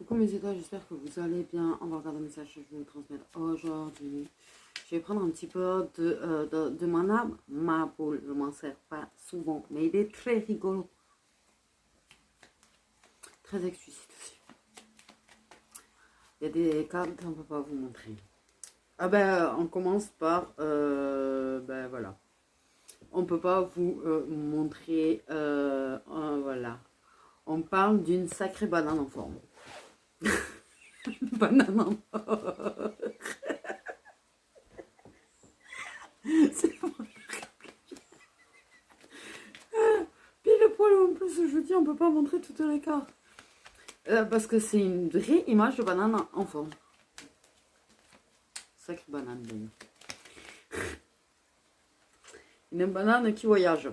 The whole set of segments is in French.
Coucou mes étoiles, j'espère que vous allez bien. On va regarder le message que je vais vous transmettre aujourd'hui. Je vais prendre un petit peu de mon âme, ma boule. Je ne m'en sers pas souvent, mais il est très rigolo. Très explicite aussi. Il y a des cartes qu'on ne peut pas vous montrer. Ah ben, on commence par, ben voilà. On ne peut pas vous montrer, voilà. On parle d'une sacrée banane en forme. Une banane en forme. C'est pile poil en plus, je vous dis, on peut pas montrer toutes les cartes. Parce que c'est une vraie image de banane en forme. Sacrée banane d'ailleurs. Une banane qui voyage.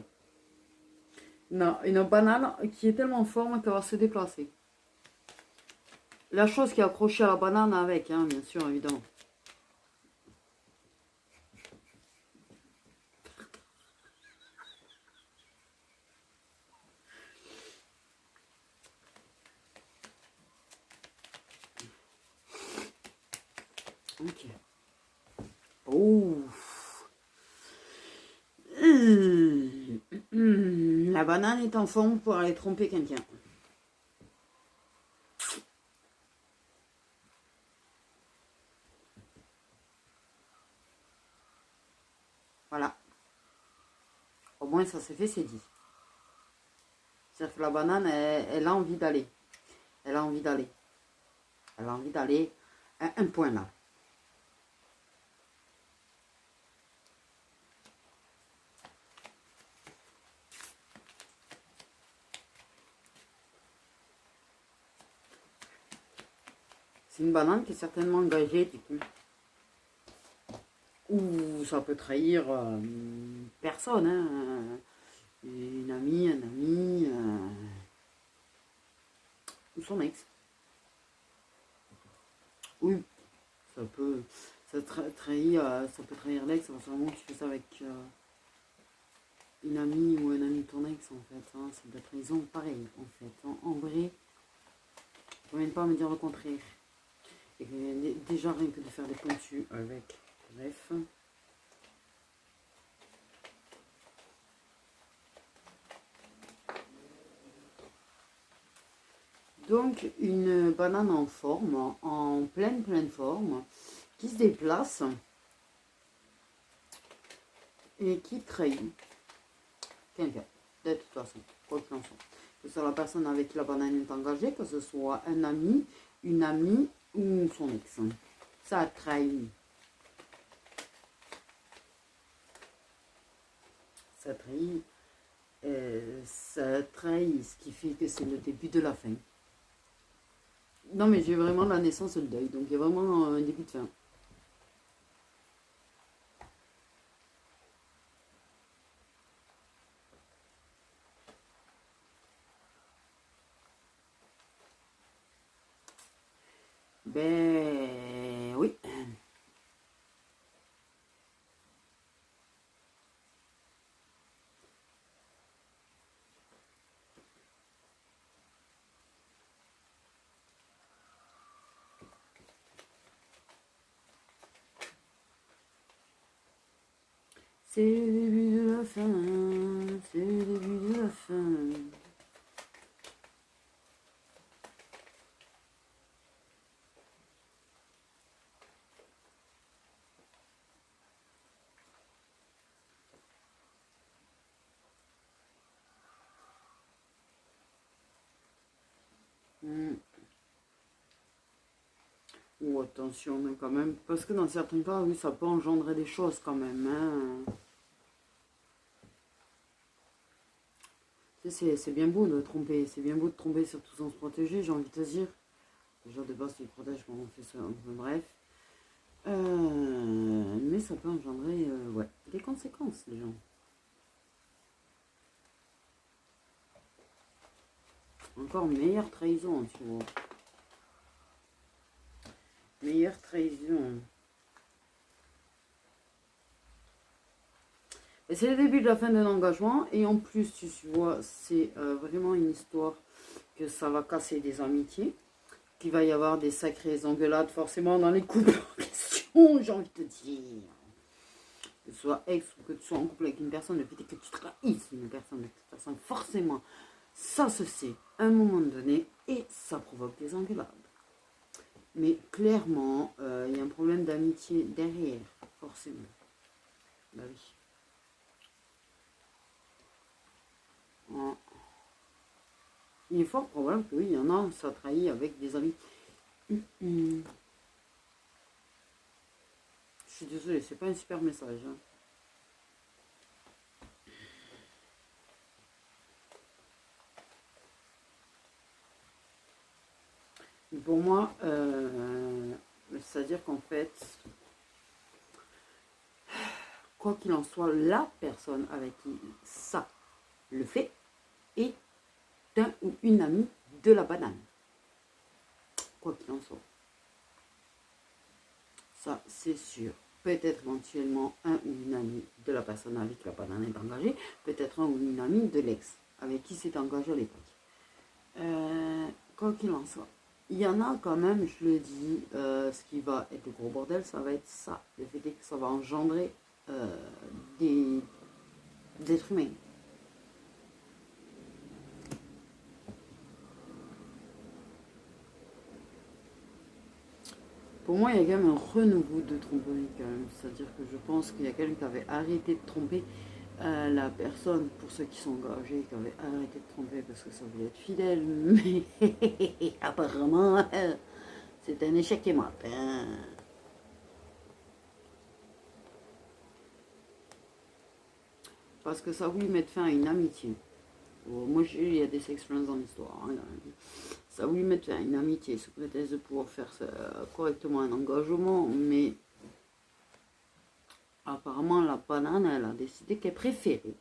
Non, une banane qui est tellement en forme qu'elle va se déplacer. La chose qui est accrochée à la banane avec, hein, bien sûr, évidemment. Ok. Ouf. La banane est en forme pour aller tromper quelqu'un. Voilà. Au moins, ça s'est fait, c'est dit. C'est-à-dire que la banane, elle a envie d'aller. Elle a envie d'aller. Elle a envie d'aller à un point là. C'est une banane qui est certainement engagée, du coup. Ou ça peut trahir personne, hein. Une amie, un ami, ou son ex. Oui, ça peut, trahir, ça peut trahir l'ex, à partir du moment où tu fais ça avec une amie ou un ami de ton ex, en fait. Hein, c'est de la trahison pareil, en fait. En vrai, ne viens pas me dire le contraire. Et déjà, rien que de faire des points dessus avec, bref. Donc, une banane en forme, en pleine forme, qui se déplace et qui trahit quelqu'un, de toute façon, quoi qu'il en soit. Que ce soit la personne avec qui la banane est engagée, que ce soit un ami, une amie ou son ex. Ça trahit. Ça trahit. Ça trahit, ce qui fait que c'est le début de la fin. Non, mais j'ai vraiment la naissance et le deuil, donc il y a vraiment un début de fin. Ben oui. C'est le début de la fin, c'est le début de la fin. Ou attention mais quand même, parce que dans certains cas, oui, ça peut engendrer des choses quand même. Hein. C'est bien beau de tromper, c'est bien beau de tromper surtout sans se protéger, j'ai envie de te dire. Déjà de base, tu te protèges quand on fait ça, bref. Mais ça peut engendrer ouais, des conséquences, les gens. Encore meilleure trahison, tu vois. Meilleure trahison. Et c'est le début de la fin d'un engagement. Et en plus, tu vois, c'est vraiment une histoire que ça va casser des amitiés. qu'il va y avoir des sacrées engueulades forcément dans les couples en question, j'ai envie de te dire. Que tu sois ex ou que tu sois en couple avec une personne, le fait est que tu trahisses une personne de toute façon, forcément, ça se sait à un moment donné et ça provoque des engueulades. Mais clairement, il y a un problème d'amitié derrière, forcément. Bah oui. Ouais. Il est fort probable que oui, il y en a, ça trahit avec des amis. Je suis désolée, c'est pas un super message. Hein. Pour moi, c'est-à-dire qu'en fait, quoi qu'il en soit, la personne avec qui ça le fait est un ou une amie de la banane. Quoi qu'il en soit. Ça, c'est sûr. Peut-être éventuellement un ou une amie de la personne avec qui la banane est engagée. Peut-être un ou une amie de l'ex avec qui s'est engagé à l'époque. Quoi qu'il en soit. Il y en a quand même, je le dis, ce qui va être le gros bordel, ça va être ça. Le fait est que ça va engendrer des êtres humains. Pour moi, il y a quand même un renouveau de tromperie quand même. C'est-à-dire que je pense qu'il y a quelqu'un qui avait arrêté de tromper la personne, pour ceux qui sont engagés, qui avait arrêté de tromper parce que ça voulait être fidèle. Mais apparemment, c'est un échec et mat. Hein. Parce que ça voulait mettre fin à une amitié. Moi, il y a des expériences dans l'histoire. Hein, ça voulait mettre fin à une amitié sous prétexte de pouvoir faire correctement un engagement, mais apparemment la banane, elle a décidé qu'elle préférait,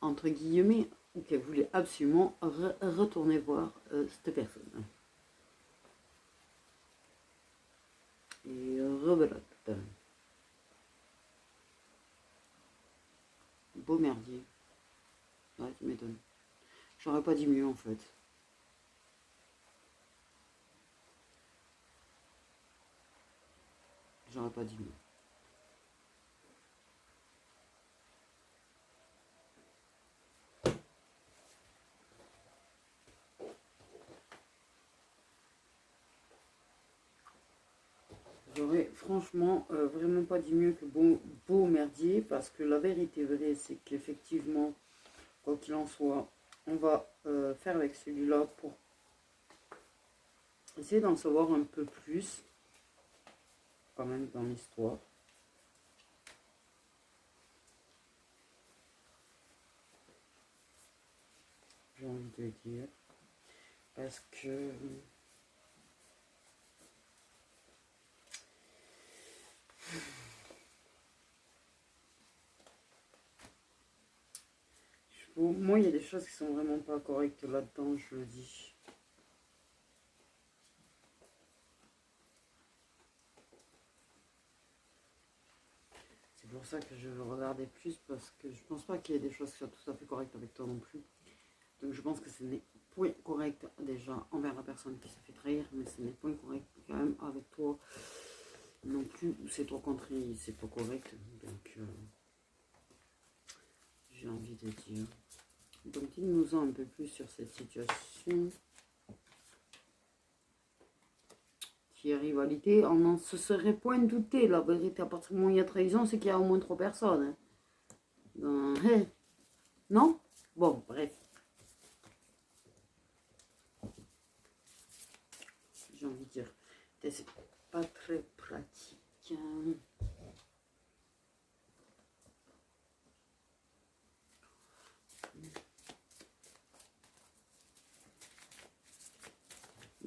entre guillemets, ou qu'elle voulait absolument retourner voir cette personne. Et rebelote. Beau merdier. Ouais, tu m'étonnes. J'aurais pas dit mieux en fait. J'aurais pas dit mieux. J'aurais franchement vraiment pas dit mieux que beau merdier, parce que la vérité vraie, c'est qu'effectivement, quoi qu'il en soit, on va faire avec celui-là pour essayer d'en savoir un peu plus, quand même, dans l'histoire. J'ai envie de dire. Parce que... moi, il y a des choses qui sont vraiment pas correctes là-dedans, je le dis. C'est pour ça que je veux regarder plus, parce que je pense pas qu'il y ait des choses qui soient tout à fait correctes avec toi non plus. Donc je pense que ce n'est point correct déjà envers la personne qui se fait trahir, mais ce n'est point correct quand même avec toi non plus. C'est toi contre lui, c'est pas correct. Donc j'ai envie de dire. Donc dis-nous-en un peu plus sur cette situation. Qui est rivalité, on n'en se serait point douté. La vérité, à partir du moment où il y a trahison, c'est qu'il y a au moins 3 personnes. Hein. Non? Bon, bref. J'ai envie de dire, c'est pas très pratique.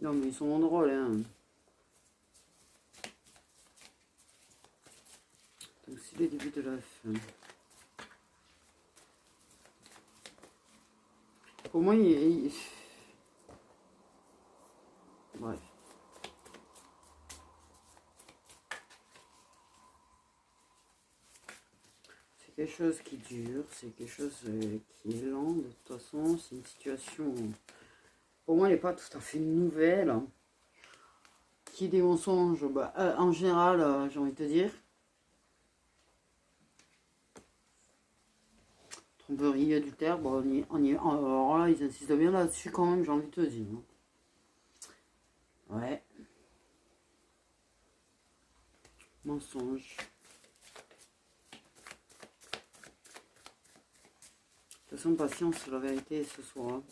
Non, mais ils sont drôles, hein. Donc, c'est le début de la fin. Pour moi, bref. C'est quelque chose qui dure, c'est quelque chose qui est lent. De toute façon, c'est une situation... Pour moi, elle n'est pas tout à fait nouvelle. qui est des mensonges, bah, en général, j'ai envie de te dire, tromperie, adultère, bon, alors là, ils insistent bien là-dessus quand même, j'ai envie de te dire. Ouais. Mensonge. De toute façon, patience, la vérité ce soir.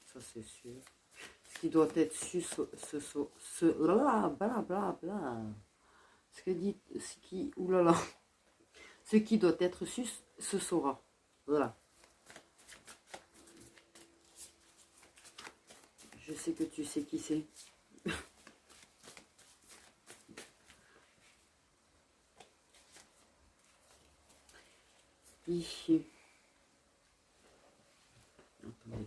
Ça, c'est sûr. Ce qui doit être su, blablabla. Oulala. Ce qui doit être su, se saura. Voilà. Je sais que tu sais qui c'est. Ici. Attendez.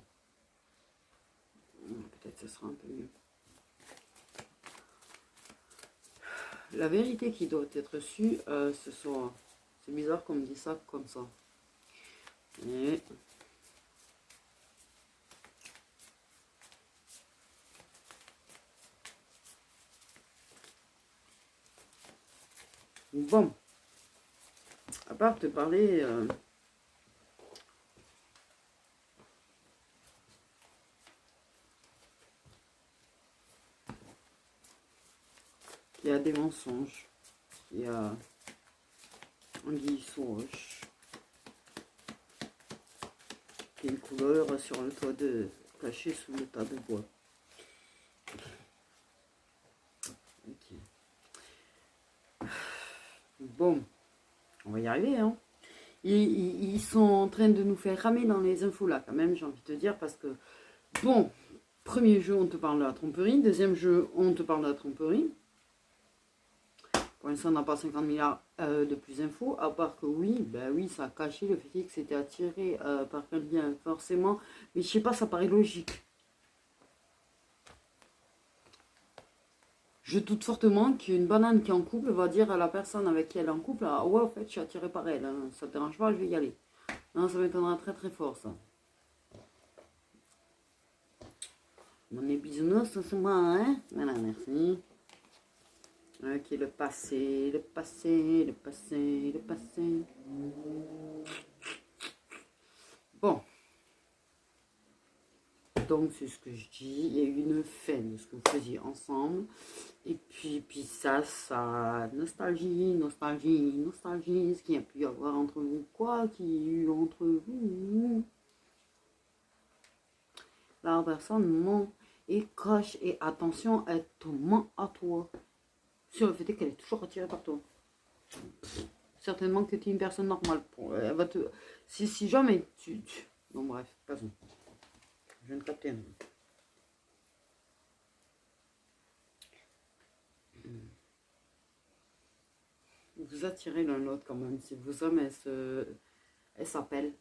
Peut-être ce sera un peu mieux. La vérité qui doit être su, ce sera. C'est bizarre qu'on me dise ça comme ça. Et... Bon. À part te parler... il y a des mensonges. Il y a anguille sous roche. Il y a une couleur sur le toit de... caché sous le tas de bois. Okay. Bon, on va y arriver, hein. Ils sont en train de nous faire ramer dans les infos là, quand même, j'ai envie de te dire, parce que, bon, premier jeu, on te parle de la tromperie. Deuxième jeu, on te parle de la tromperie. Pour l'instant, on n'a pas 50 milliards de plus d'infos, à part que oui, ben oui, ça a caché le fait que c'était attiré par quelqu'un, forcément. Mais je sais pas, ça paraît logique. Je doute fortement qu'une banane qui est en couple va dire à la personne avec qui elle est en couple, ah ouais, en fait, je suis attirée par elle, hein, ça te dérange pas, je vais y aller. Non, ça m'étonnera très très fort, ça. Mon bisounours, c'est moi, hein. Voilà, merci. Ok, le passé, le passé, le passé, le passé. Bon. Donc, c'est ce que je dis. Il y a eu une fin de ce que vous faisiez ensemble. Et puis ça, nostalgie, nostalgie, nostalgie. Ce qu'il y a pu y avoir entre vous. Quoi qu'il y ait eu entre vous. La personne ment et cache. Et attention, elle te ment à toi. Sur le fait qu'elle est toujours attirée par toi. Certainement que tu es une personne normale. Elle va te... Si jamais tu... Bon bref, passons. Je viens de capter. Vous attirez l'un l'autre quand même. Si vos hommes, elles s'appellent.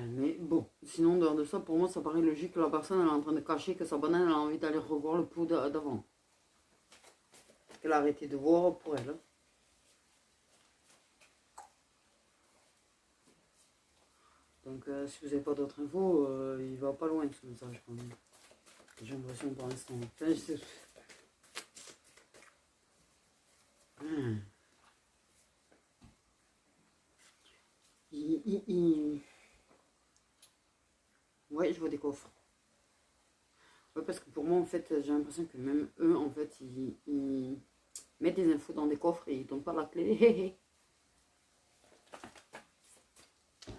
Mais bon, sinon, dehors de ça, pour moi, ça paraît logique que la personne elle est en train de cacher que sa banane elle a envie d'aller revoir le pot d'avant. Qu'elle a arrêté de voir pour elle. Donc, si vous n'avez pas d'autres infos, il va pas loin ce message quand même. J'ai l'impression pour l'instant. Enfin, je sais... Ouais, je vois des coffres. Ouais, parce que pour moi, en fait, j'ai l'impression que même eux, en fait, ils mettent des infos dans des coffres et ils donnent pas la clé.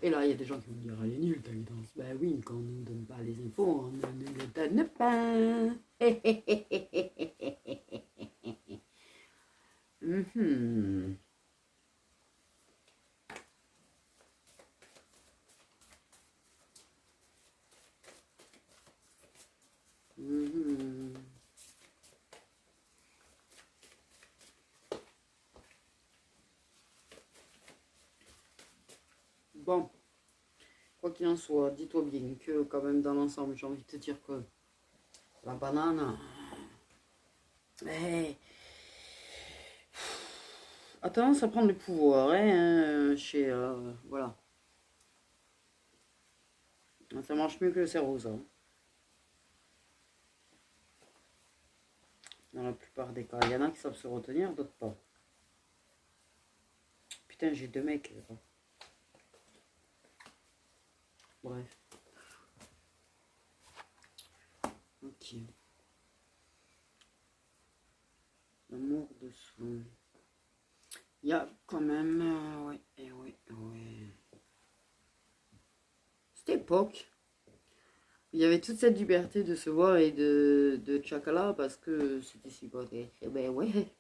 Et là, il y a des gens qui vont dire, elle est nulle ta guidance. Ben oui, quand on ne nous donne pas les infos, on ne nous le donne pas. Bon, quoi qu'il en soit, dis-toi bien que quand même dans l'ensemble, j'ai envie de te dire que la banane, a tendance à prendre le pouvoir, hein, chez... voilà. Ça marche mieux que le cerveau, ça. Dans la plupart des cas. Il y en a qui savent se retenir, d'autres pas. Putain, j'ai deux mecs. Bref. Ok. L'amour de soi. Il y a quand même... ouais, ouais. Cette époque, il y avait toute cette liberté de se voir et de tchakala parce que c'était si beau. Eh ben ouais.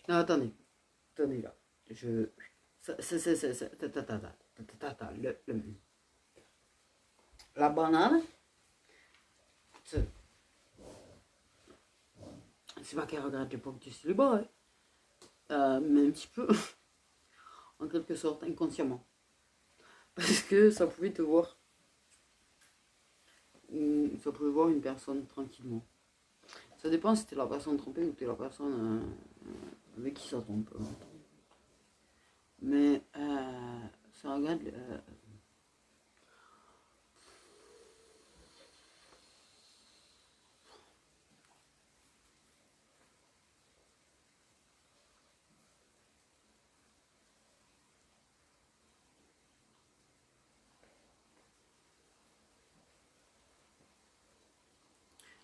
Non, attendez. Attendez là. Je... La banane, c'est pas qu'elle regrette l'époque du célibat, mais un petit peu, en quelque sorte, inconsciemment. Parce que ça pouvait te voir, ça pouvait voir une personne tranquillement. Ça dépend si t'es la personne trompée ou t'es la personne avec qui ça trompe. Mais ça regarde...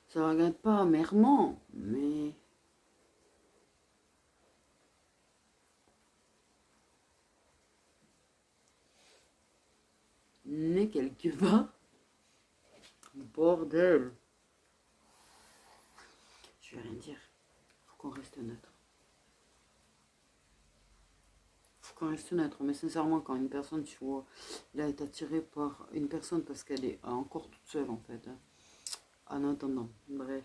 ça regarde pas amèrement, mais... Mais quelque part... Bordel. Je vais rien dire. Faut qu'on reste neutre. Faut qu'on reste neutre. Mais sincèrement, quand une personne, tu vois, là, est attirée par une personne parce qu'elle est encore toute seule, en fait. Hein. En attendant. Bref.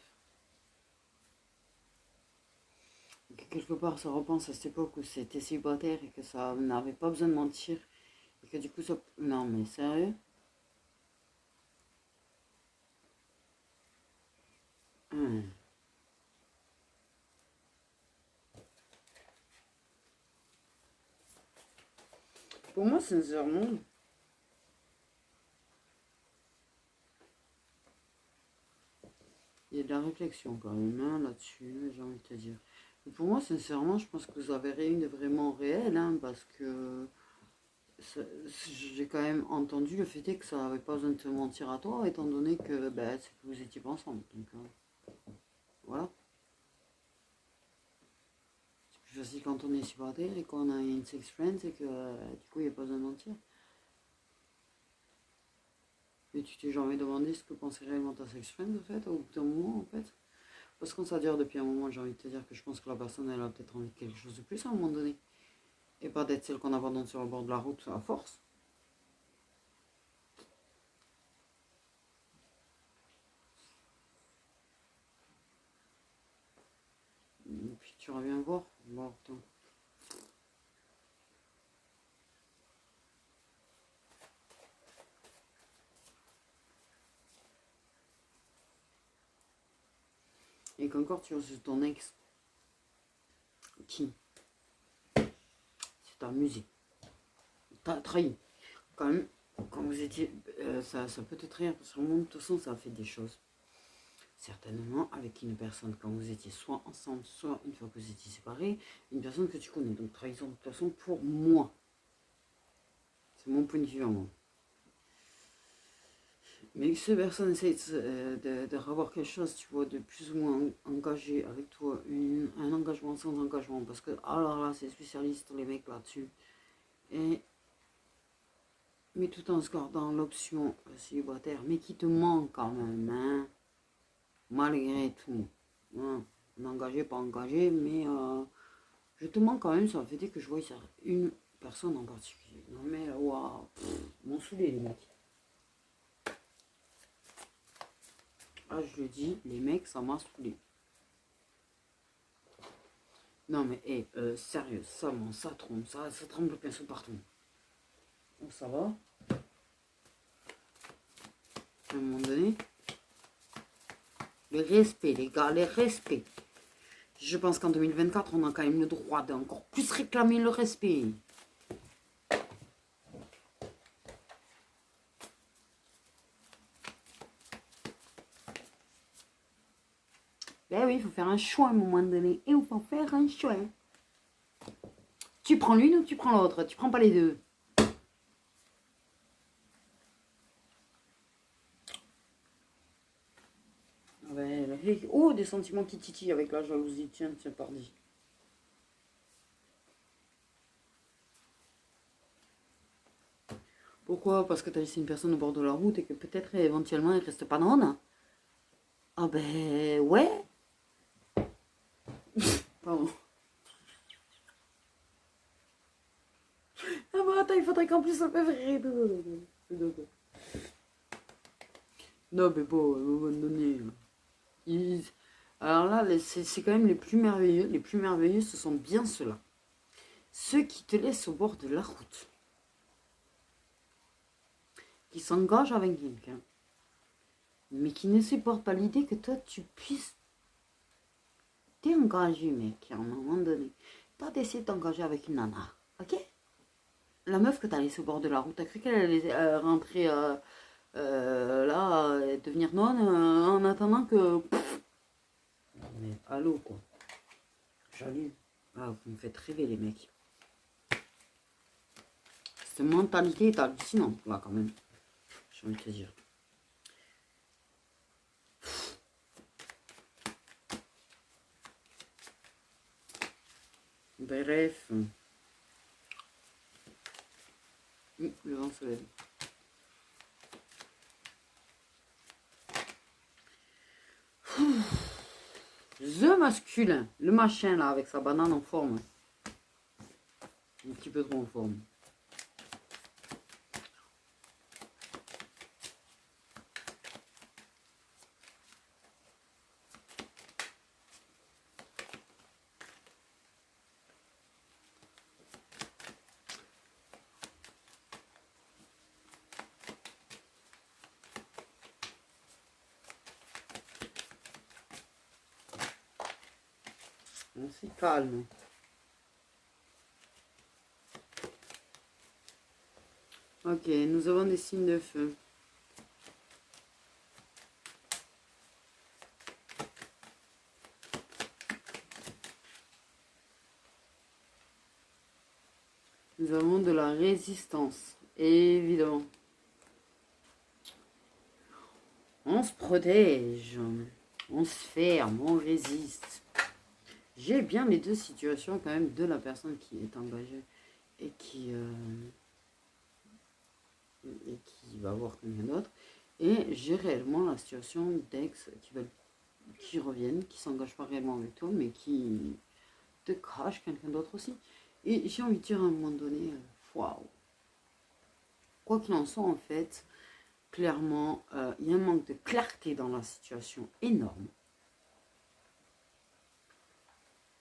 Que quelque part, ça repense à cette époque où c'était célibataire et que ça n'avait pas besoin de mentir. Et que du coup, ça... Non, mais sérieux? Hum. Pour moi, sincèrement, il y a de la réflexion quand même hein, là-dessus, j'ai envie de te dire. Mais pour moi, sincèrement, je pense que vous avez rien de vraiment réel, hein, parce que j'ai quand même entendu le fait est que ça n'avait pas besoin de te mentir à toi, étant donné que ben, c'est que vous étiez pas ensemble. Donc voilà. C'est plus facile quand on est célibataire et qu'on a une sex friend, c'est que du coup, il n'y a pas besoin de mentir. Mais tu t'es jamais demandé ce que pensait réellement ta sex friend, en fait, au bout d'un moment, en fait. Parce qu'on ça dure depuis un moment, j'ai envie de te dire que je pense que la personne, elle a peut-être envie de quelque chose de plus à un moment donné. Et pas d'être celle qu'on abandonne sur le bord de la route à force. Et puis tu reviens voir. Bon, attends. Et qu'encore tu reçois ton ex qui s'est amusé. T'as trahi. Quand même, quand vous étiez. Ça peut te trahir parce que de toute façon, ça a fait des choses. Certainement avec une personne quand vous étiez soit ensemble, soit une fois que vous étiez séparés, une personne que tu connais. Donc trahison de toute façon pour moi. C'est mon point de vue à moi. Mais que ces personnes essayent de revoir quelque chose, tu vois, de plus ou moins engagé avec toi, un engagement sans engagement, parce que, alors là, c'est spécialiste, les mecs là-dessus. Et, mais tout en se gardant l'option célibataire, mais qui te manque quand même, hein, malgré tout. Hein, engagé, pas engagé, mais je te manque quand même sur le fait que je vois une personne en particulier. Non mais, waouh, m'ont saoulé les mecs. Ah, je le dis, les mecs, ça m'a saoulé. Non mais, sérieux, ça trompe, ça tremble le pinceau partout. Donc ça va. À un moment donné. Le respect, les gars, le respect. Je pense qu'en 2024, on a quand même le droit d'encore plus réclamer le respect. Ben oui, il faut faire un choix à un moment donné. Et il faut faire un choix. Tu prends l'une ou tu prends l'autre. Tu prends pas les deux. Ouais, oh, des sentiments qui titillent avec la jalousie. Tiens, tiens, pardi. Pourquoi? Parce que tu as laissé une personne au bord de la route et que peut-être éventuellement elle reste pas non. Ah ben ouais. Pardon. Ah bah attends, il faudrait qu'en plus ça peut vrai. Non mais bon, à un moment donné. Alors là, c'est quand même les plus merveilleux. Les plus merveilleux, ce sont bien ceux-là. Ceux qui te laissent au bord de la route. Qui s'engagent avec quelqu'un. Mais qui ne supportent pas l'idée que toi, tu puisses t'engager, mec, à un moment donné. Toi, t'essaies de t'engager avec une nana. Ok? La meuf que t'as laissée au bord de la route, t'as cru qu'elle allait rentrer là, devenir nonne en attendant que... Mais allô, quoi. J'allume. Ah, vous me faites rêver, les mecs. Cette mentalité est hallucinante, là, quand même. J'ai envie de te dire. Bref. Le vent se lève. The masculin. Le machin, là, avec sa banane en forme. Un petit peu trop en forme. On s'y calme. Ok, nous avons des signes de feu. Nous avons de la résistance, évidemment. On se protège, on se ferme, on résiste. J'ai bien les deux situations quand même de la personne qui est engagée et qui va voir quelqu'un d'autre. Et j'ai réellement la situation d'ex qui reviennent, qui ne s'engagent pas réellement avec toi, mais qui te crachent quelqu'un d'autre aussi. Et j'ai envie de dire à un moment donné, waouh. Quoi qu'il en soit, en fait, clairement, il y a un manque de clarté dans la situation énorme.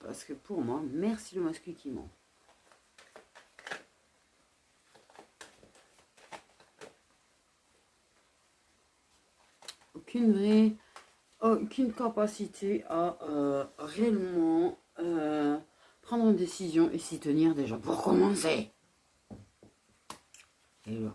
Parce que pour moi, merci le masculin qui ment. Aucune capacité à réellement prendre une décision et s'y tenir déjà pour commencer. Et voilà.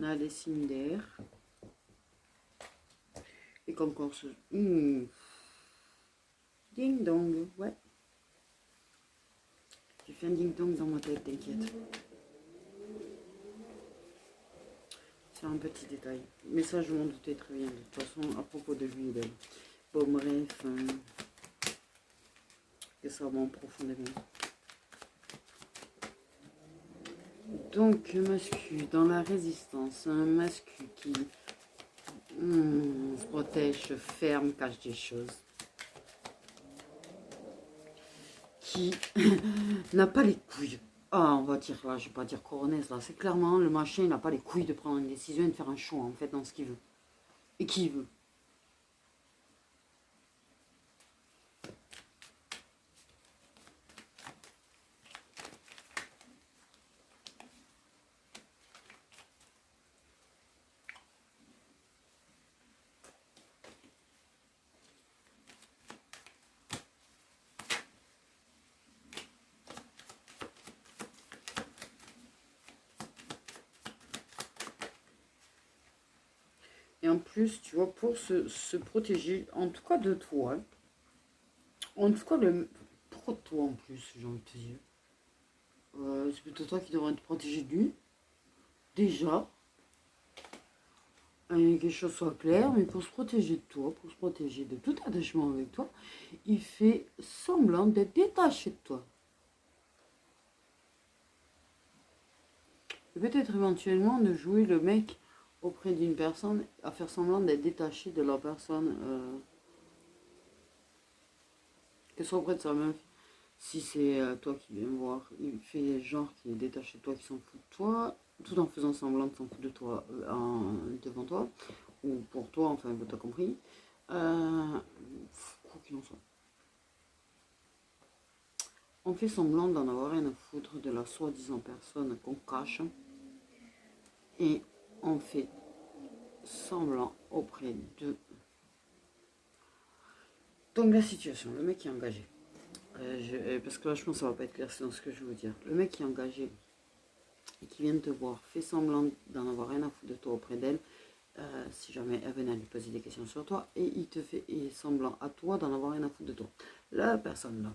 On a des signes d'air. Et qu'encore ce... Ding dong, ouais. J'ai fait un ding dong dans ma tête, t'inquiète. C'est un petit détail. Mais ça, je m'en doutais très bien. De toute façon, à propos de lui et d'elle. Bon, bref. Que ça va profondément. Donc, mascu dans la résistance. Un mascu qui se protège, se ferme, cache des choses. Qui n'a pas les couilles. Ah, on va dire, là, je vais pas dire coronaise, là. C'est clairement, le machin, il n'a pas les couilles de prendre une décision et de faire un choix, en fait, dans ce qu'il veut. Et qui il veut. Et en plus, tu vois, pour se protéger, en tout cas de toi, hein, en tout cas pour toi en plus, j'ai envie de te dire. C'est plutôt toi qui devrais te protéger de lui, déjà. Et que les choses soient claires, mais pour se protéger de toi, pour se protéger de tout attachement avec toi, il fait semblant d'être détaché de toi. Et peut-être éventuellement de jouer le mec auprès d'une personne, à faire semblant d'être détaché de la personne, que ce soit auprès de sa meuf. Si c'est toi qui viens voir, il fait genre qu'il est détaché de toi, qu'il s'en fout de toi, tout en faisant semblant de s'en foutre de toi devant toi, ou pour toi, enfin, t'as compris. Quoi qu'il en soit. On fait semblant d'en avoir rien à foutre de la soi-disant personne qu'on cache, et on fait semblant auprès de... Donc la situation, le mec qui est engagé. Parce que là, je pense que ça va pas être clair, c'est dans ce que je veux dire. Le mec qui est engagé et qui vient de te voir fait semblant d'en avoir rien à foutre de toi auprès d'elle, si jamais elle venait à lui poser des questions sur toi, et il te fait semblant à toi d'en avoir rien à foutre de toi. La personne là,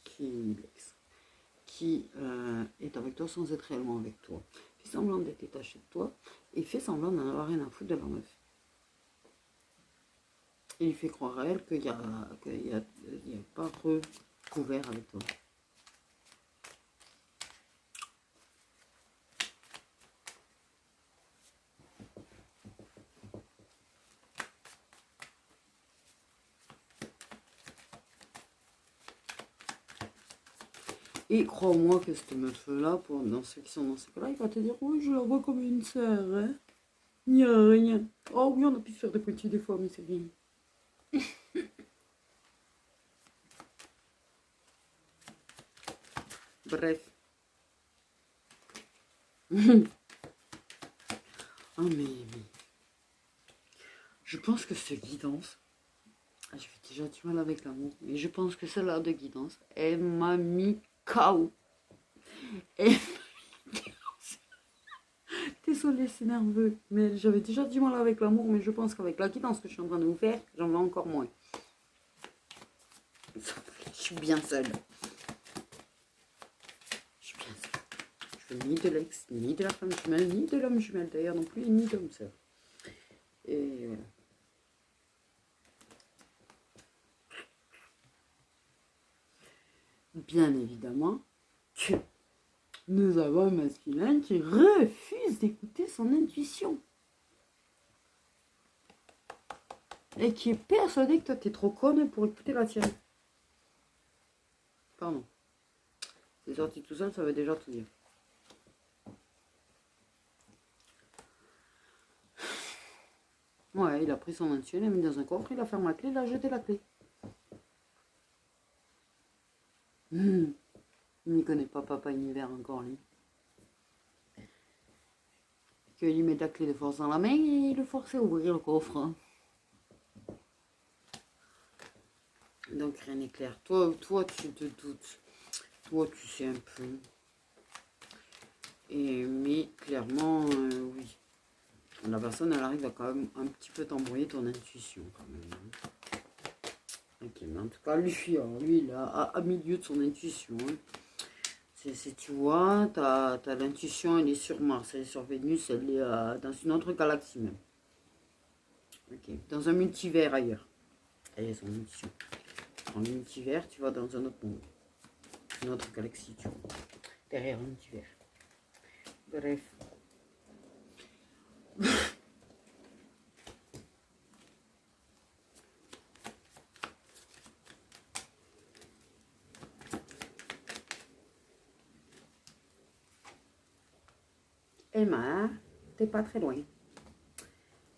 qui est avec toi sans être réellement avec toi, fait semblant d'être détaché de toi, et fait semblant d'en avoir rien à foutre de la meuf. Et il fait croire à elle qu'il n'y a pas recouvert avec toi. Et crois-moi que cette meuf-là, dans ceux qui sont dans ce cas-là, il va te dire oui, je la vois comme une sœur, hein. Il n'y a rien. Oh oui, on a pu se faire des petits des fois, mais c'est bien. Bref. Ah mais... Je pense que cette guidance, je fais déjà du mal avec l'amour, mais je pense que celle-là de guidance, elle m'a mis KO. Désolée, c'est nerveux, mais j'avais déjà du mal avec l'amour, mais je pense qu'avec la guidance que je suis en train de vous faire, j'en veux encore moins. Je suis bien seule. Je suis bien seule. Je veux ni de l'ex, ni de la femme jumelle, ni de l'homme jumelle d'ailleurs non plus, ni d'homme seul. Et voilà. Bien évidemment que nous avons un masculin qui refuse d'écouter son intuition. Et qui est persuadé que toi t'es trop conne pour écouter la tienne. Pardon. C'est sorti tout seul, ça veut déjà tout dire. Ouais, il a pris son intuition, il l'a mis dans un coffre, il a fermé la clé, il a jeté la clé. Il n'y connaît pas Papa Univers encore, lui. Qu'il lui met la clé de force dans la main et il le forçait à ouvrir le coffre. Donc rien n'est clair. Toi, tu te doutes. Toi, tu sais un peu. Mais clairement, oui. La personne, elle arrive à quand même un petit peu t'embrouiller ton intuition, quand même. Ok, mais en tout cas, lui, il a à milieu de son intuition. Tu vois, t'as l'intuition, elle est sur Mars, elle est sur Vénus, elle est dans une autre galaxie même. Ok, dans un multivers ailleurs. Elle est son intuition. En multivers, tu vas dans un autre monde. Une autre galaxie, tu vois. Derrière un multivers. Bref. Emma, t'es pas très loin.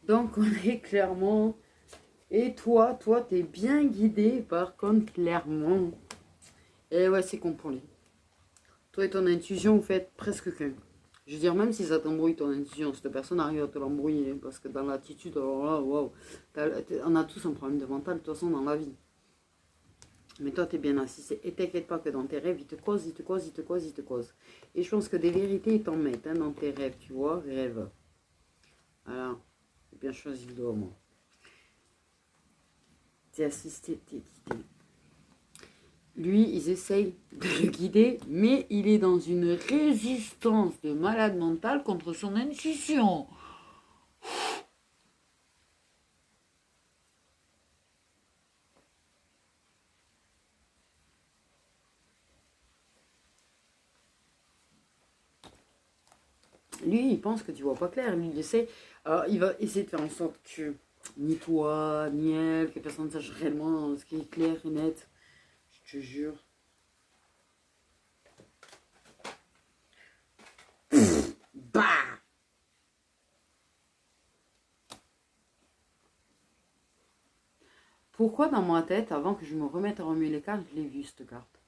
Donc on est clairement... Et toi, t'es bien guidé par contre clairement. Et ouais, c'est compris. Toi et ton intuition, vous faites presque qu'un. Je veux dire, même si ça t'embrouille ton intuition, cette personne arrive à te l'embrouiller, parce que dans l'attitude, alors là, waouh, on a tous un problème de mental, de toute façon, dans la vie. Mais toi, t'es bien assis. Et t'inquiète pas que dans tes rêves, il te cause. Et je pense que des vérités, ils t'en mettent dans tes rêves, tu vois, rêve. Voilà. J'ai bien choisi le doigt, moi. T'es assisté, t'es guidé. Lui, ils essayent de le guider, mais il est dans une résistance de malade mental contre son intuition. Lui, il pense que tu vois pas clair. Lui, il essaie. Alors, il va essayer de faire en sorte que ni toi, ni elle, que personne ne sache réellement ce qui est clair et net. Je te jure. Bah! Pourquoi dans ma tête, avant que je me remette à remuer les cartes, je l'ai vu cette carte?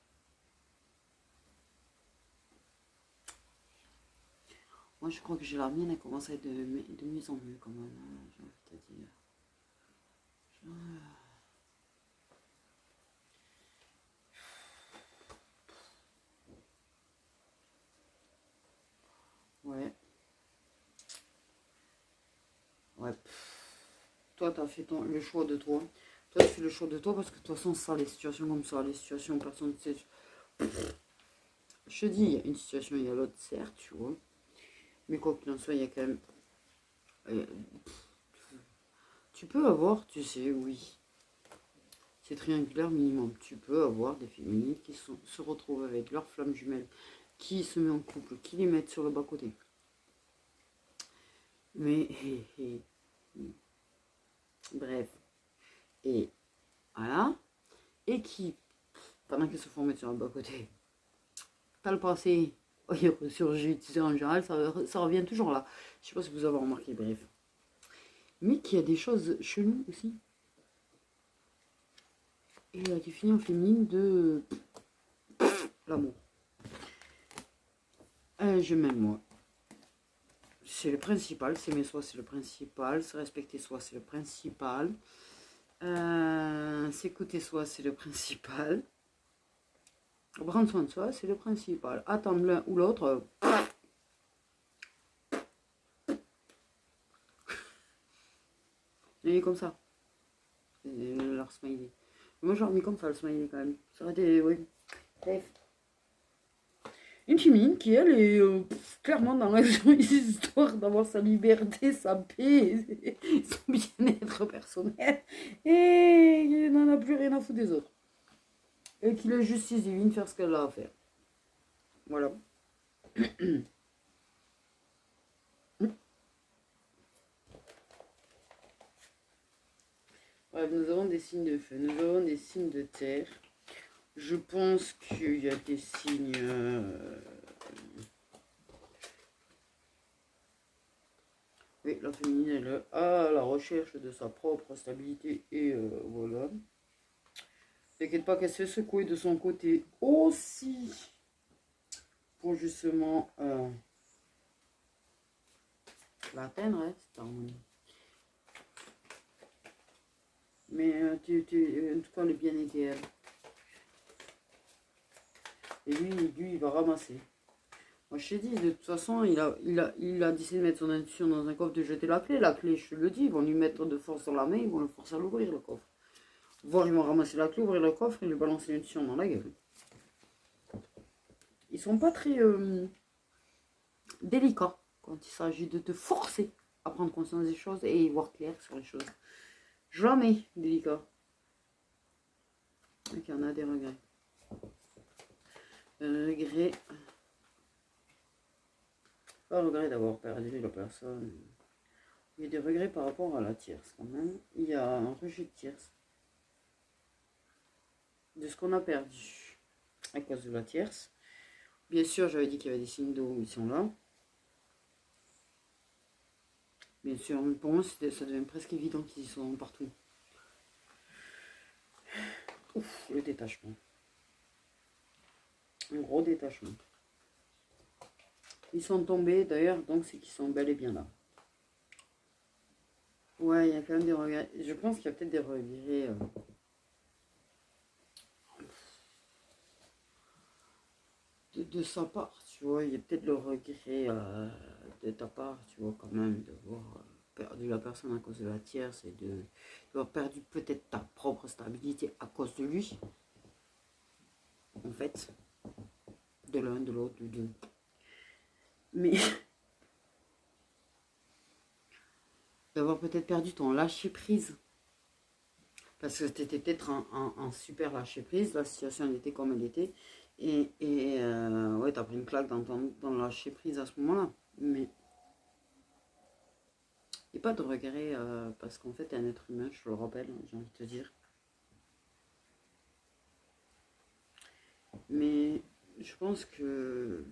Moi, je crois que j'ai la mienne, elle commence à être de mieux en mieux quand même, hein, j'ai envie de te dire. Ouais. Ouais. Toi, tu as fait le choix de toi. Toi, tu fais le choix de toi parce que de toute façon, ça, les situations comme ça, les situations, personne ne sait. Je te dis, il y a une situation, il y a l'autre, certes, tu vois. Mais quoi qu'il en soit, il y a quand même. euh, Tu peux avoir, tu sais, oui. C'est triangulaire minimum. Tu peux avoir des féminines qui se retrouvent avec leur flamme jumelle, qui se met en couple, qui les mettent sur le bas-côté. Mais, bref. Et voilà. Et qui, pendant qu'elles se font mettre sur le bas-côté, t'as le passé, oh, il ressurgit, tu sais, en général, ça revient toujours là. Je sais pas si vous avez remarqué, bref. Mais qu'il y a des choses cheloues aussi. Et qui finit en féminine de l'amour. Je m'aime moi. C'est le principal, s'aimer soi c'est le principal, se respecter soi c'est le principal, s'écouter soi c'est le principal, prendre soin de soi c'est le principal, attendre l'un ou l'autre, il est comme ça, leur smiley. Moi j'aurais mis comme ça le smiley quand même, ça aurait été, oui, bref. Une féminine qui, elle, est clairement dans la histoire d'avoir sa liberté, sa paix, son bien-être personnel, et qui n'en a plus rien à foutre des autres. Et qui laisse justice divine faire ce qu'elle a à faire. Voilà. Bref, nous avons des signes de feu, nous avons des signes de terre. Je pense qu'il y a des signes... Oui, la féminine, elle est à la recherche de sa propre stabilité et voilà. T'inquiète pas qu'elle se fait secouer de son côté aussi pour justement l'atteindre, hein, cette harmonie. Mais en tout cas, le bien-être elle. Et lui, il va ramasser. Moi, je t'ai dit, de toute façon, il a décidé de mettre son intuition dans un coffre, de jeter la clé. La clé, je te le dis, ils vont lui mettre de force dans la main, ils vont le forcer à l'ouvrir, le coffre. Voire ils vont ramasser la clé, ouvrir le coffre et lui balancer l'intuition dans la gueule. Ils sont pas très délicats quand il s'agit de te forcer à prendre conscience des choses et y voir clair sur les choses. Jamais délicat. Ok, on a des regrets. Regret. Pas regret d'avoir perdu la personne. Il y a des regrets par rapport à la tierce quand même. Il y a un rejet de tierce. De ce qu'on a perdu à cause de la tierce. Bien sûr, j'avais dit qu'il y avait des signes d'eau, ils sont là. Bien sûr, pour moi, ça devient presque évident qu'ils sont partout. Ouf, le détachement. Un gros détachement. Ils sont tombés d'ailleurs, donc c'est qu'ils sont bel et bien là. Ouais, il y a quand même des regrets. Je pense qu'il y a peut-être des regrets. De sa part, tu vois. Il y a peut-être le regret de ta part, tu vois, quand même, de voir. perdu la personne à cause de la tierce et de... Tu as perdu peut-être ta propre stabilité à cause de lui. En fait, de l'un, de l'autre, de deux. Mais d'avoir peut-être perdu ton lâcher-prise. Parce que tu étais peut-être en super lâcher-prise. La situation elle était comme elle était. Et ouais, t'as pris une claque dans le lâcher-prise à ce moment-là. Mais il n'y a pas de regret parce qu'en fait, t'es un être humain, je te le rappelle, j'ai envie de te dire. Mais je pense que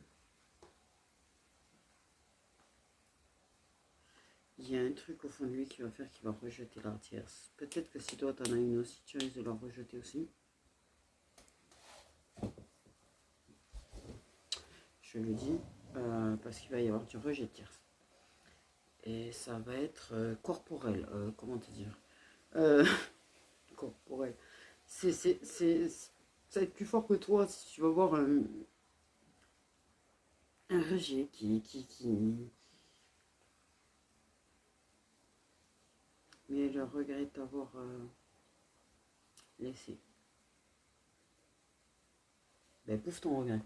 il y a un truc au fond de lui qui va faire qu'il va rejeter la tierce. Peut-être que si toi t'en as une aussi, tu risques de la rejeter aussi. Je le dis, parce qu'il va y avoir du rejet de tierce. Et ça va être corporel, comment te dire corporel. Ça va être plus fort que toi si tu vas voir un rejet qui... Mais le regret de t'avoir laissé. Ben, pouffe ton regret.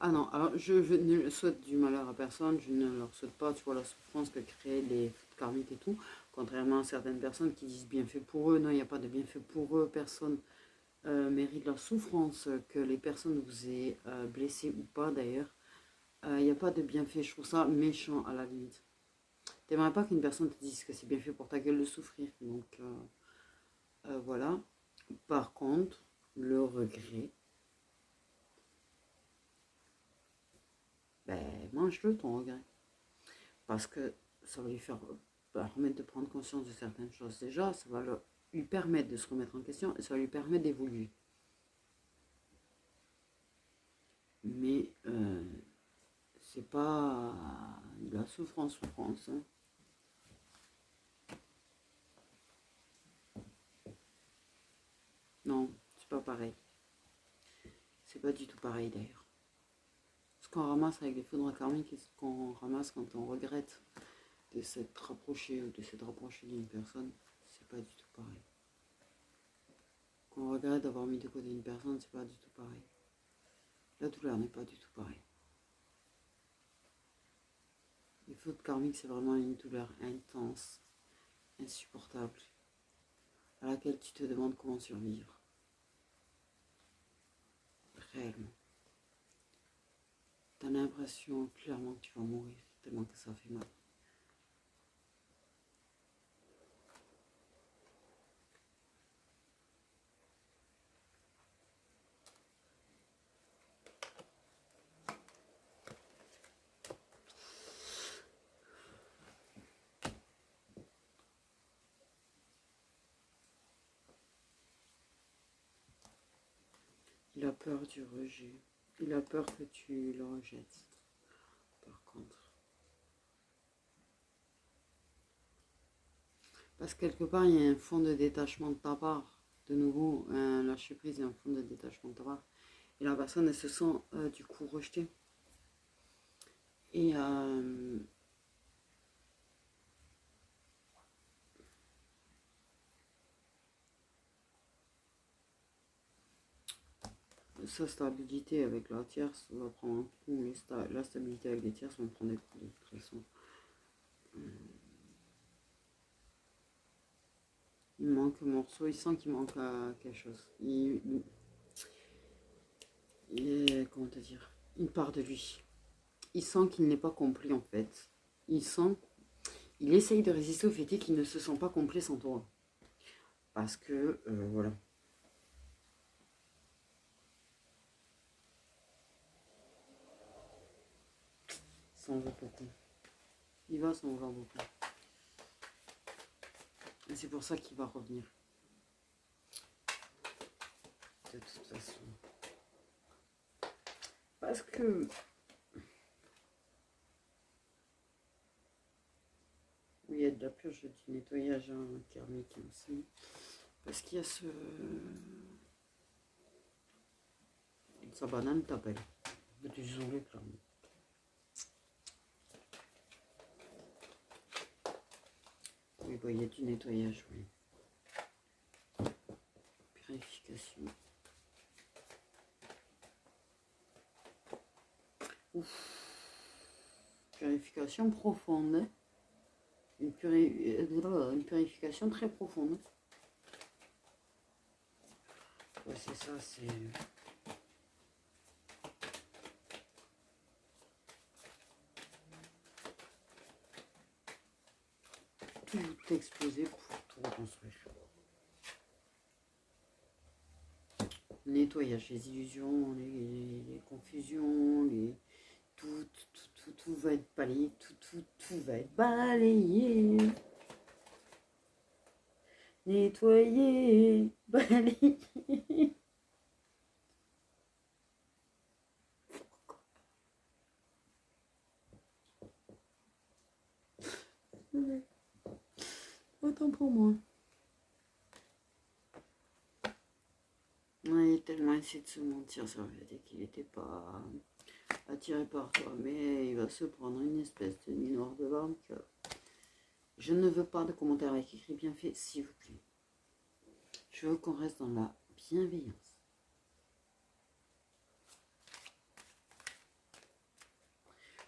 Ah non, alors je ne souhaite du malheur à personne, je ne leur souhaite pas, tu vois, la souffrance que créent les fautes karmiques et tout, contrairement à certaines personnes qui disent bienfait pour eux. Non, il n'y a pas de bienfait pour eux, personne mérite leur souffrance, que les personnes vous aient blessé ou pas d'ailleurs. Il n'y a pas de bienfait, je trouve ça méchant à la limite. T'aimerais pas qu'une personne te dise que c'est bien fait pour ta gueule de souffrir, donc voilà. Par contre, le regret, ben mange-le ton regret. Parce que ça va lui faire permettre de prendre conscience de certaines choses. Déjà, ça va lui permettre de se remettre en question et ça va lui permettre d'évoluer. Mais c'est pas de la souffrance, hein. Non, c'est pas pareil. C'est pas du tout pareil d'ailleurs. Ce qu'on ramasse avec les foudres karmiques et ce qu'on ramasse quand on regrette de s'être rapproché ou de s'être rapproché d'une personne, c'est pas du tout pareil. Quand on regrette d'avoir mis de côté une personne, c'est pas du tout pareil. La douleur n'est pas du tout pareille. Les fautes karmiques, c'est vraiment une douleur intense, insupportable, à laquelle tu te demandes comment survivre. Réellement. Tu as l'impression clairement que tu vas mourir, tellement que ça fait mal. Il a peur du rejet. Il a peur que tu le rejettes. Par contre. Parce que quelque part, il y a un fond de détachement de ta part. De nouveau, un lâcher prise et un fond de détachement de ta part. Et la personne, elle se sent du coup rejetée. Et sa stabilité avec la tierce va prendre un coup. La stabilité avec les tierces va prendre des coups de toute façon. Il manque un morceau, il sent qu'il manque quelque chose. Comment te dire, une part de lui. Il sent qu'il n'est pas complet en fait. Il essaye de résister au fait qu'il ne se sent pas complet sans toi. Parce que, voilà. Ça en veut beaucoup. Il va s'en vouloir beaucoup. Et c'est pour ça qu'il va revenir. De toute façon. Parce que... Oui, il y a de la purge, du nettoyage thermique aussi. Parce qu'il y a ce... Sa banane t'appelle. Désolé, clairement. bon, il y a du nettoyage, oui. Purification. Ouf. Purification profonde. Une purification très profonde. Ouais, c'est ça, c'est... Tout exploser pour tout reconstruire. Nettoyage, les illusions, les confusions, tout va être balayé, tout va être balayé. Nettoyer, balayer. Autant pour moi. Ouais, il a tellement essayé de se mentir sur le fait qu'il n'était pas attiré par toi, mais il va se prendre une espèce de noir de larmes que... Je ne veux pas de commentaires avec écrit bien fait, s'il vous plaît. Je veux qu'on reste dans la bienveillance.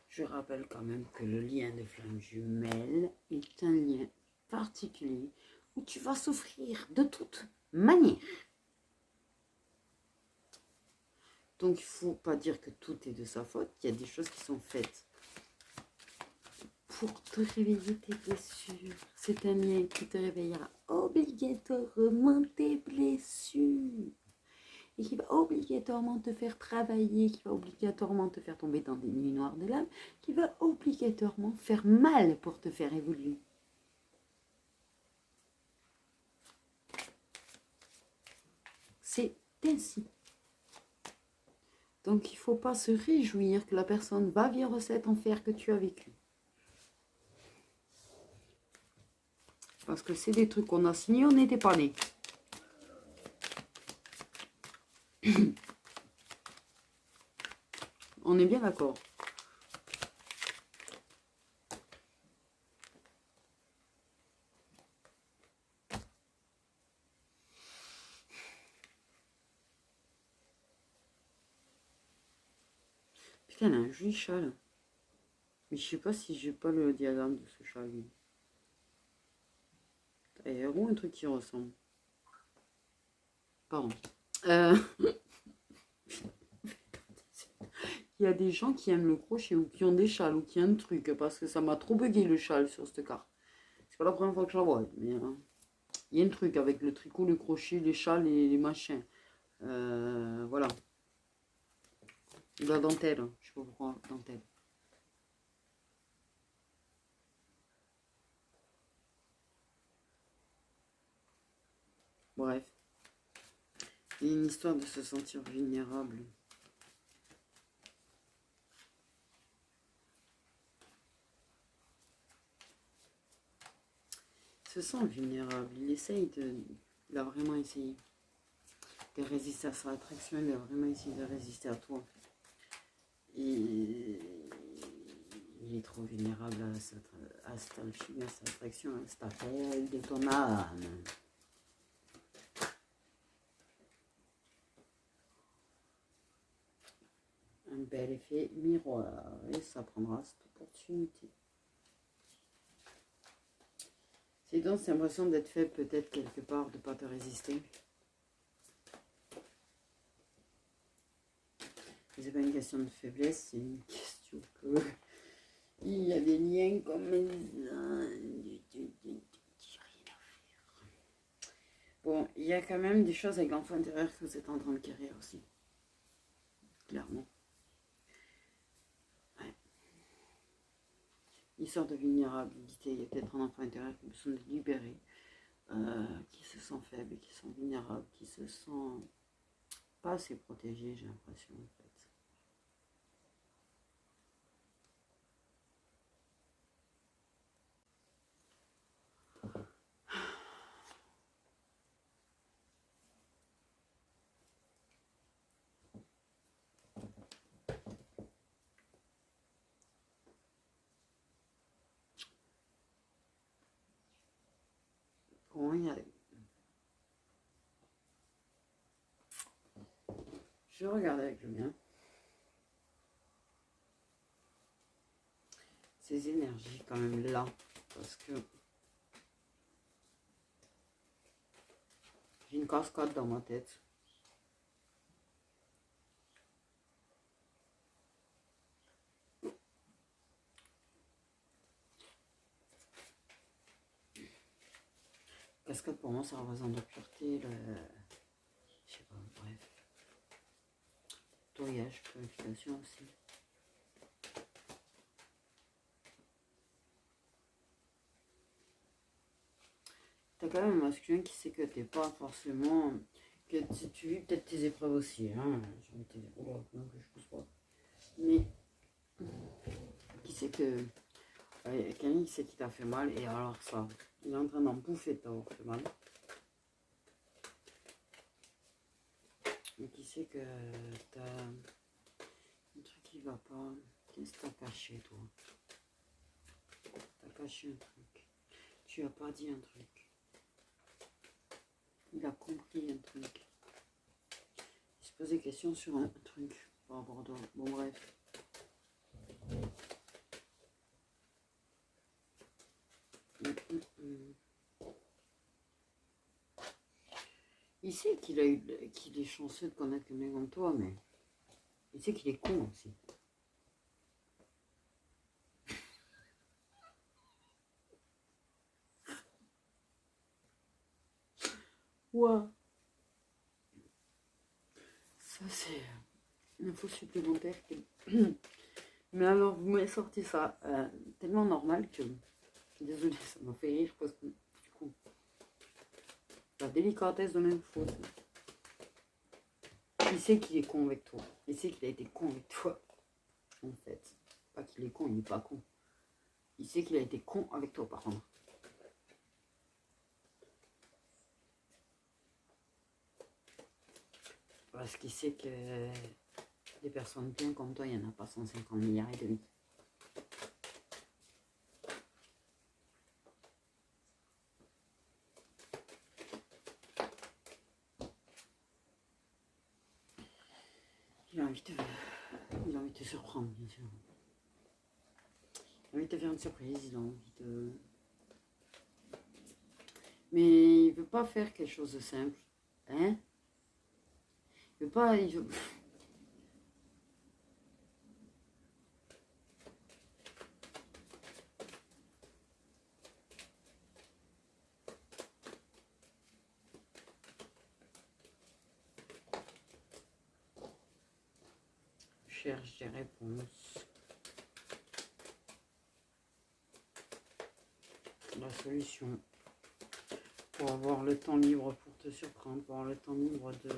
Je rappelle quand même que le lien de flamme jumelle est un lien particulier où tu vas souffrir de toute manière. Donc il ne faut pas dire que tout est de sa faute. Il y a des choses qui sont faites pour te réveiller tes blessures. C'est un lien qui te réveillera obligatoirement tes blessures. Et qui va obligatoirement te faire travailler, qui va obligatoirement te faire tomber dans des nuits noires de l'âme, qui va obligatoirement faire mal pour te faire évoluer. C'est ainsi. Donc il ne faut pas se réjouir que la personne va vivre cet enfer que tu as vécu. Parce que c'est des trucs qu'on a signés, on n'était pas nés. On est bien d'accord. Putain, elle a un joli chat là. Mais je sais pas si j'ai pas le diagramme de ce chat lui. Il y a un truc qui ressemble. Pardon. Il y a des gens qui aiment le crochet ou qui ont des châles ou qui ont un truc parce que ça m'a trop bugué le châle sur cette carte. C'est pas la première fois que je la vois, mais il y a un truc avec le tricot, le crochet, les châles et les machins. Voilà. La dentelle, je sais pas pourquoi, dentelle. Bref. Il y a une histoire de se sentir vulnérable. Se sent vulnérable. Il essaye de... Il a vraiment essayé de résister à sa attraction. Il a vraiment essayé de résister à toi. Et il est trop vulnérable à cette alchimie, à cette attraction, à cet appel de ton âme. Un bel effet miroir. Et ça prendra cette opportunité. C'est donc cette impression d'être faible peut-être quelque part, de ne pas te résister. C'est pas une question de faiblesse, c'est une question que... Il y a des liens comme ça. Bon, il y a quand même des choses avec l'enfant intérieur que vous êtes en train de guérir aussi. Clairement. Ouais. Histoire de vulnérabilité, il y a peut-être un enfant intérieur qui a besoin de libérer, qui se sent faible, qui se sent vulnérable, qui se sent pas assez protégé, j'ai l'impression en fait. regarder. Je regarde avec le mien. Ces énergies quand même là. Parce que j'ai une cascade dans ma tête. Cascade pour moi ça représente la pureté, je sais pas, bref. Nettoyage, purification aussi. T'as quand même un masculin qui sait que t'es pas forcément... que tu vis peut-être tes épreuves aussi, hein. J'ai envie de te dire, oh, non, que je pousse pas. Mais qui sait que... quelqu'un qui sait qu'il t'a fait mal, et alors ça, il est en train d'en bouffer de t'avoir fait mal. Mais qui sait que t'as un truc qui va pas. Qu'est-ce que t'as caché, toi? T'as caché un truc. Tu as pas dit un truc. Il a compris un truc. Il se pose des questions sur un truc par rapport à toi. Bon, bref. Il sait qu'il est chanceux de connaître quelqu'un comme toi, mais il sait qu'il est con aussi. Ouais. Ça, c'est une info supplémentaire. Mais alors, vous m'avez sorti ça tellement normal que... Désolée, ça m'a fait rire parce que, du coup, la délicatesse de l'info. Il sait qu'il est con avec toi. Il sait qu'il a été con avec toi. En fait. Pas qu'il est con, il n'est pas con. Il sait qu'il a été con avec toi, par contre. Parce qu'il sait que des personnes bien comme toi, il n'y en a pas 150 milliards et demi. Il a envie de te surprendre, bien sûr. Il a envie de te faire une surprise, il a envie de... Mais il veut pas faire quelque chose de simple. Hein? Il veut pas... Il veut... Cherche des réponses. La solution. Pour avoir le temps libre pour te surprendre, pour avoir le temps libre de...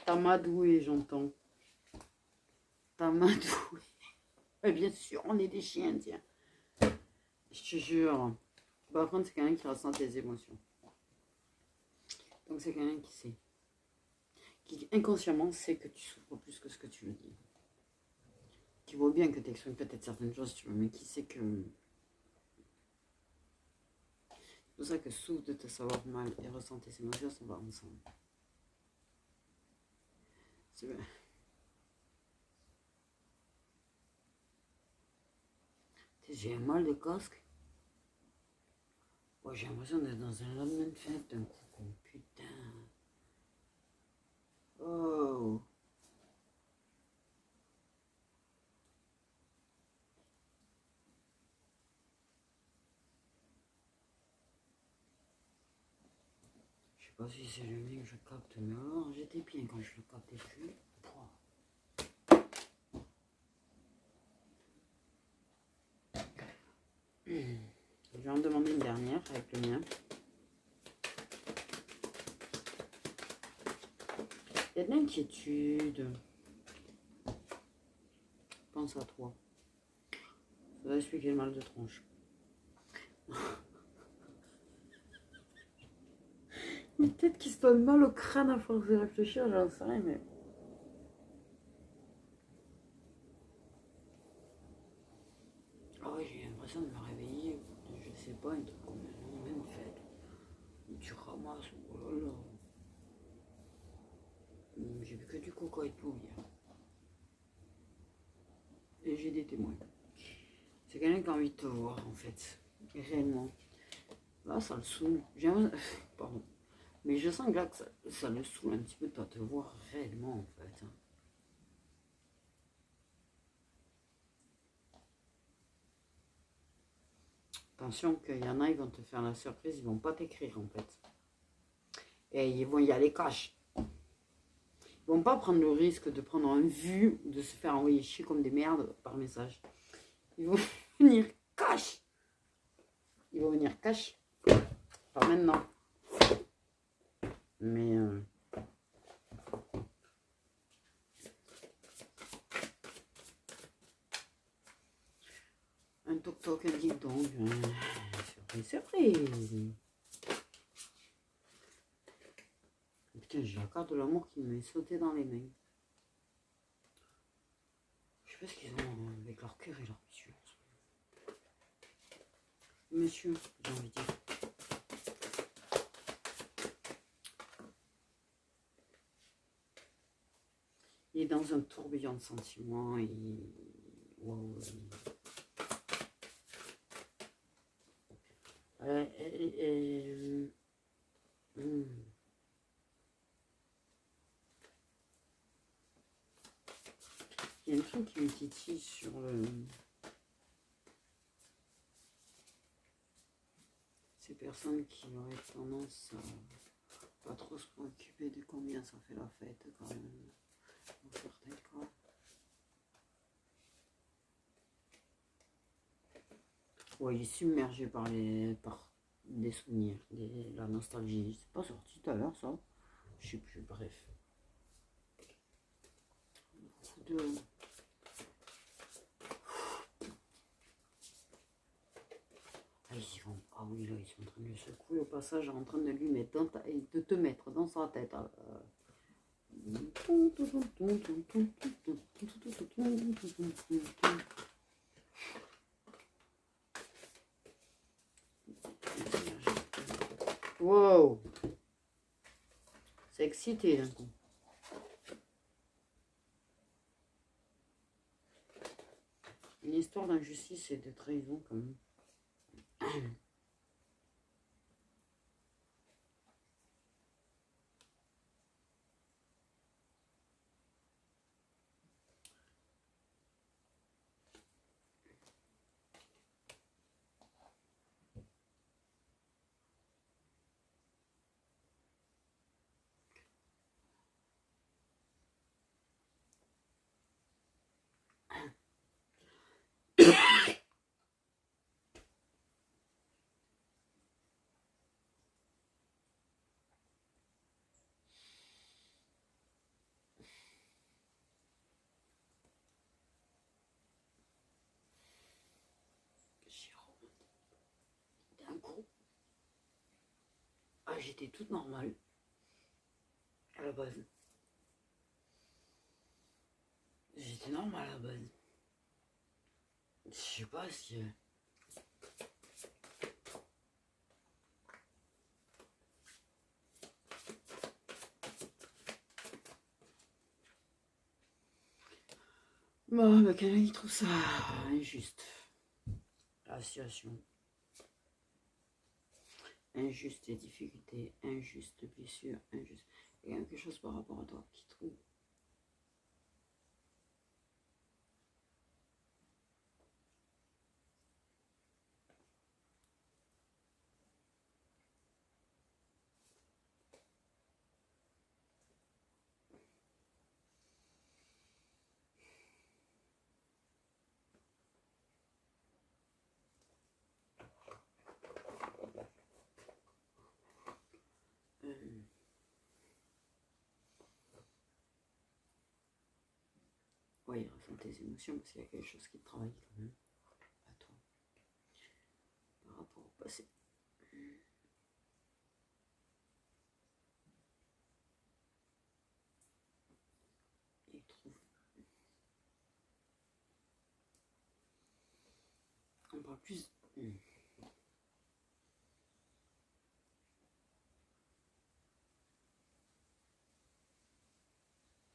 T'amadouer, j'entends. T'amadouer. Et bien sûr, on est des chiens, tiens. Je te jure. Par contre, c'est quelqu'un qui ressent tes émotions. Donc c'est quelqu'un qui sait. Qui inconsciemment sait que tu souffres plus que ce que tu le dis. Qui voit bien que tu exprimes peut-être certaines choses, tu vois, mais qui sait que... C'est pour ça que souffre de te savoir mal et ressentir tes émotions, ça va ensemble. C'est vrai. J'ai un mal de casque. Oh, j'ai l'impression d'être dans un lendemain de fête d'un coup. Putain. Oh. Je sais pas si c'est le mien que je capte, mais alors j'étais bien quand je le captais plus. Je vais en demander une dernière avec le mien. Il y a de l'inquiétude. Pense à toi. Ça va expliquer le mal de tronche. Peut-être qu'il se donne mal au crâne à force de réfléchir, j'en sais rien, mais... Oh, j'ai l'impression de me réveiller. ramasse. Oh là là. J'ai vu que du coco et de l'eau hier. Et j'ai des témoins. C'est quelqu'un qui a envie de te voir en fait. Et réellement. Là, ça le saoule. Pardon. Mais je sens que là, que ça le saoule un petit peu de pas te voir réellement en fait. Attention qu'il y en a, ils vont te faire la surprise, ils vont pas t'écrire en fait. Et ils vont y aller cash. Ils vont pas prendre le risque de prendre un vu, de se faire envoyer chier comme des merdes par message. Ils vont venir cash. Ils vont venir cash. Pas maintenant. Mais un toc-toc, un ding-dong. Surprise. Putain, j'ai la carte de l'amour qui m'est sautée dans les mains. Je sais pas ce qu'ils ont avec leur cœur et leur monsieur. Monsieur, j'ai envie de dire. Il est dans un tourbillon de sentiments et... Wow. Il y a une truc qui me titille sur le... Ces personnes qui auraient tendance à pas trop se préoccuper de combien ça fait la fête quand même. Dans certains cas. Ouais, il est submergé par des souvenirs, la nostalgie. C'est pas sorti tout à l'heure ça. Je sais plus, bref. Beaucoup de... Ah oui, là, ils sont en train de le secouer au passage, en train de lui mettre et de te mettre dans sa tête. Wow, c'est excité d'un coup. Une histoire d'injustice et de trahison quand même. D'un coup, j'étais toute normale à la base. J'étais normale à la base. Je sais pas si... Bon, bah, quelqu'un qui trouve ça injuste. La situation. Injuste les difficultés, injuste blessure, injuste. Il y a quelque chose par rapport à toi qui trouve. Ouais, ressent tes émotions parce qu'il y a quelque chose qui te travaille quand même à toi par rapport au passé. Il trouve. On parle plus.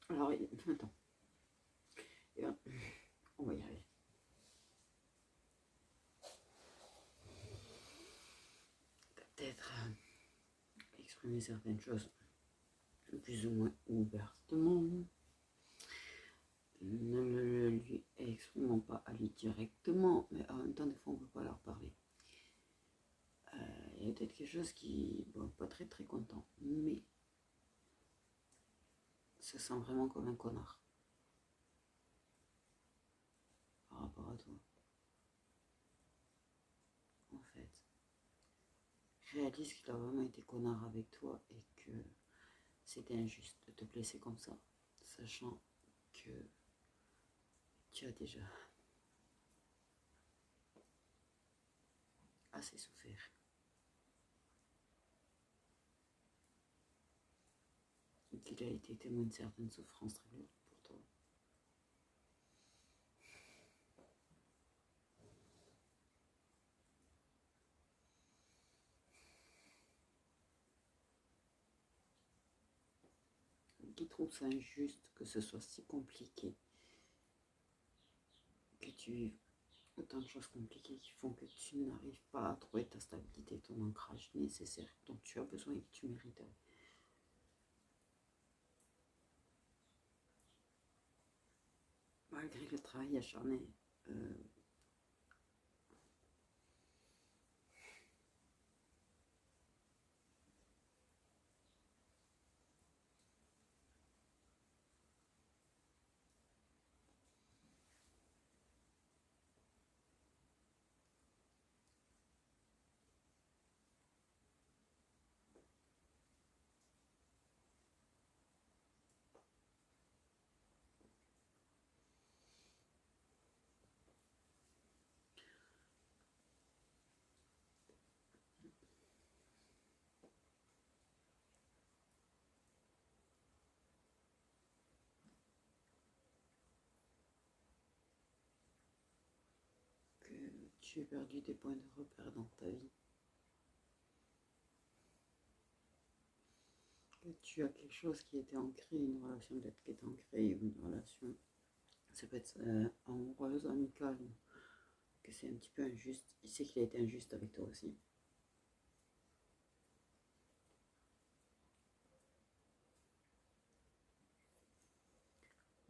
Alors, attends. On va y arriver. Peut-être exprimer certaines choses plus ou moins ouvertement. Ne le lui exprimons pas à lui directement, mais en même temps, des fois, on ne peut pas leur parler. Il y a peut-être quelque chose qui n'est pas très très content, mais se sent vraiment comme un connard par rapport à toi. En fait, réalise qu'il a vraiment été connard avec toi et que c'était injuste de te blesser comme ça, sachant que tu as déjà assez souffert. Et qu'il a été témoin de certaines souffrances très lourdes pour toi. Qui trouve ça injuste que ce soit si compliqué, que tu vives autant de choses compliquées qui font que tu n'arrives pas à trouver ta stabilité, ton ancrage nécessaire dont tu as besoin et que tu mérites. Malgré le travail acharné, que tu as perdu des points de repère dans ta vie, que tu as quelque chose qui était ancré, une relation peut-être qui est ancrée, une relation, ça peut être amoureuse, amicale, que c'est un petit peu injuste. Il sait qu'il a été injuste avec toi aussi.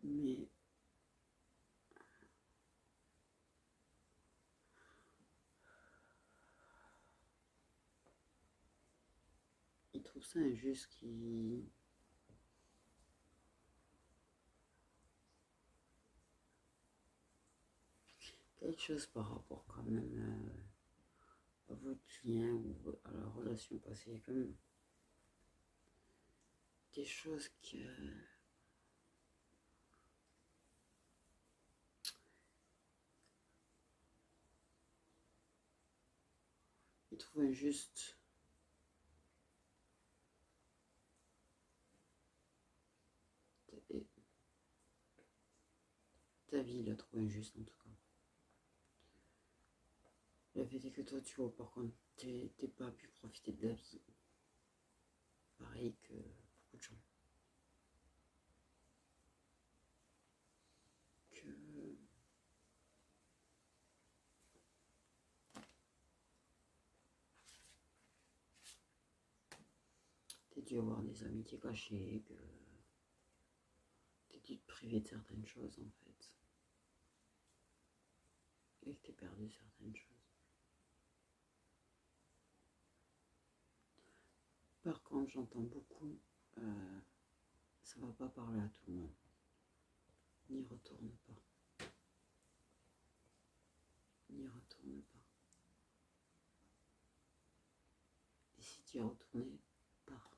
Mais il trouve ça injuste qui quelque chose par rapport quand même à votre lien ou à la relation passée. Il y a quand même des choses que il trouve injuste. Et ta vie, il la trouve injuste en tout cas. Le fait est que toi, tu vois, par contre, t'es pas pu profiter de la vie. Pareil que beaucoup de gens. Que t'as dû avoir des amitiés cachées, que t'as dû te priver de certaines choses en fait. Et que t'as perdu certaines choses. Par contre, j'entends beaucoup, ça va pas parler à tout le monde. N'y retourne pas. N'y retourne pas. Et si tu y retourné, pars.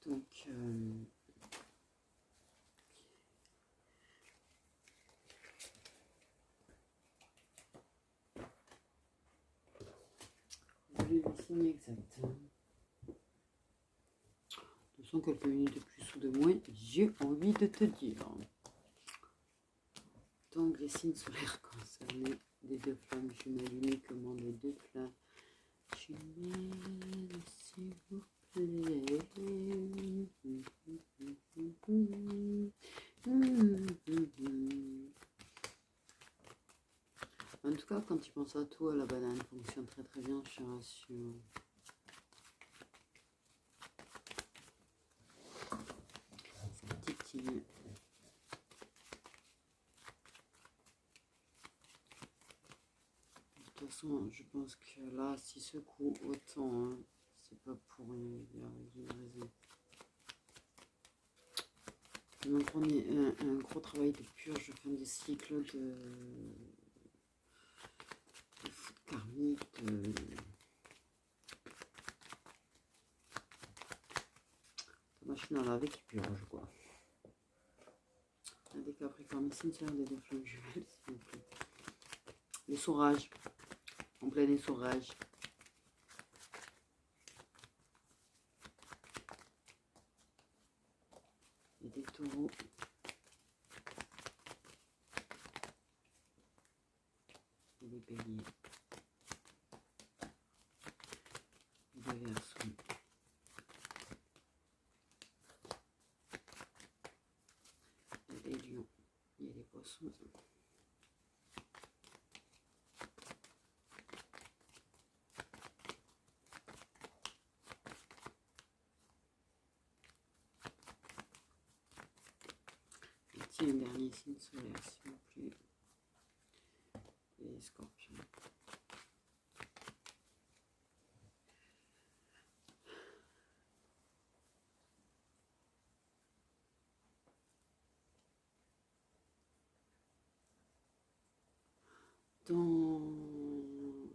Donc, vous voulez le signe exact. sont quelques minutes de plus ou de moins, j'ai envie de te dire. Donc les signes solaires concernés des deux flammes jumelles, uniquement des deux flammes jumelles, s'il vous plaît. En tout cas, quand tu penses à toi, la banane fonctionne très très bien, je te rassure. Titille. De toute façon, je pense que là, si secoue autant, hein, c'est pas pour rien, il y a une raison. Donc on est un gros travail de purge, fin de cycle, de foot karmique, ta machine à laver qui purge quoi. Des Capricornes, cimetière des deux flammes jumelles, s'il vous plaît. L'essorage, en plein essorage. Et des taureaux. Et des béliers. Et des versos. Et des lions. Et des poissons. Un dernier signe solaire, s'il vous plaît. Les scorpions. Dans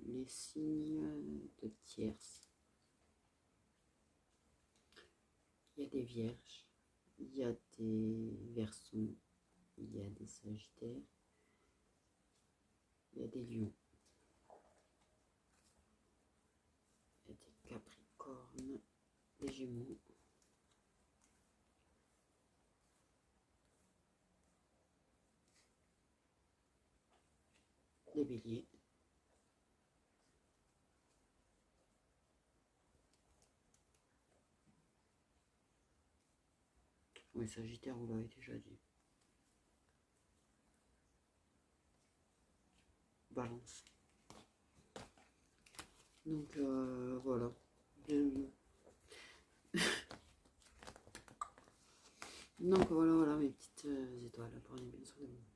les signes de tierce, il y a des vierges, il y a des verseaux, il y a des sagittaires, il y a des lions, il y a des capricornes, des gémeaux, des béliers, oui, sagittaire, vous l'avez déjà dit, balance. Donc voilà. Donc voilà mes petites étoiles, prenez bien soin de vous.